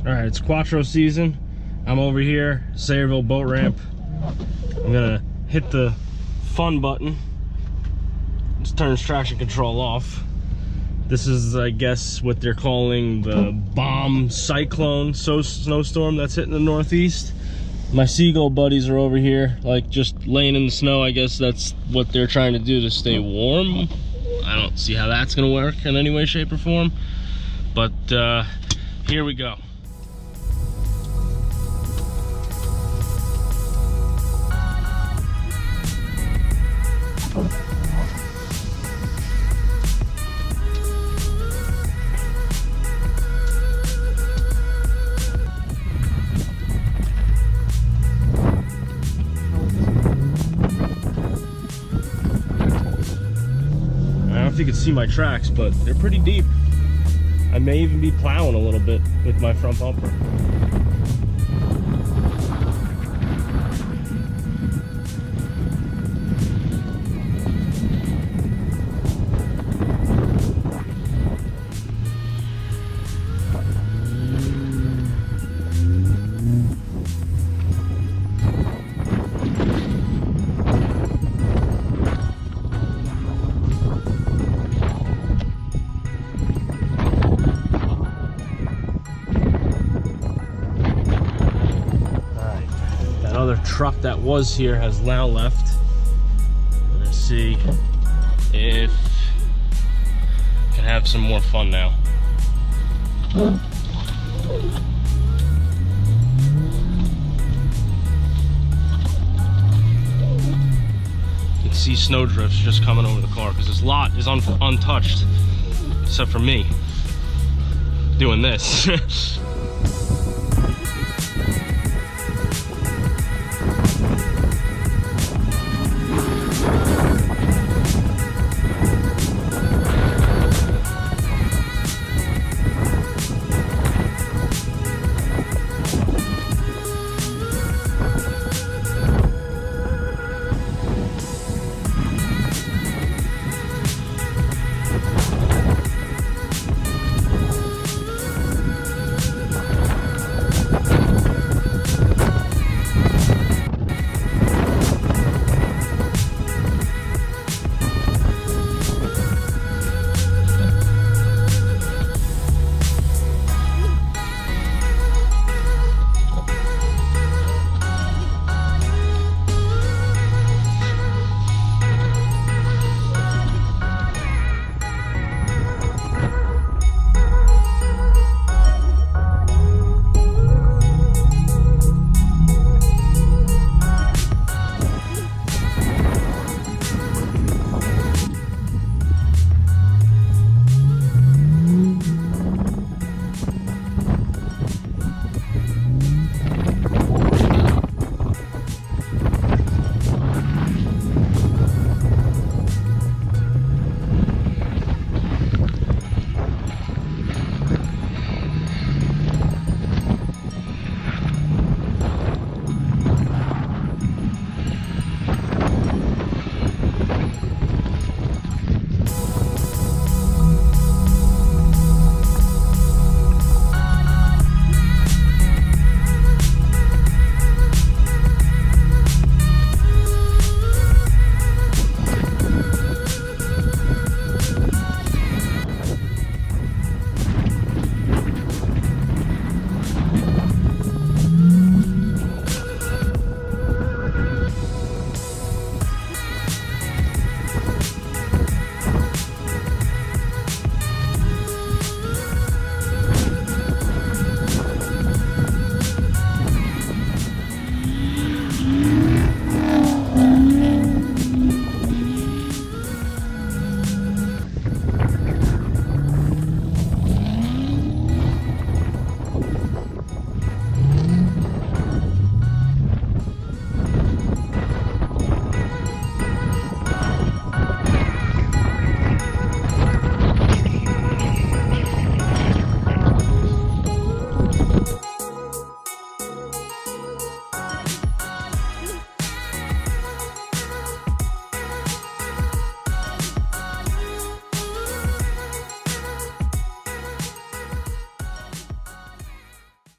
Alright, it's Quattro season. I'm over here, Sayreville boat ramp. I'm gonna hit the fun button. Just turns traction control off. This is, I guess, what they're calling the bomb cyclone snowstorm that's hitting the Northeast. My seagull buddies are over here, like just laying in the snow. I guess that's what they're trying to do to stay warm. I don't see how that's gonna work in any way, shape, or form. But here we go. I don't know if you can see my tracks, but they're pretty deep. I may even be plowing a little bit with my front bumper. Truck that was here has now left. We're gonna see if I can have some more fun now. You can see snowdrifts just coming over the car because this lot is untouched except for me doing this.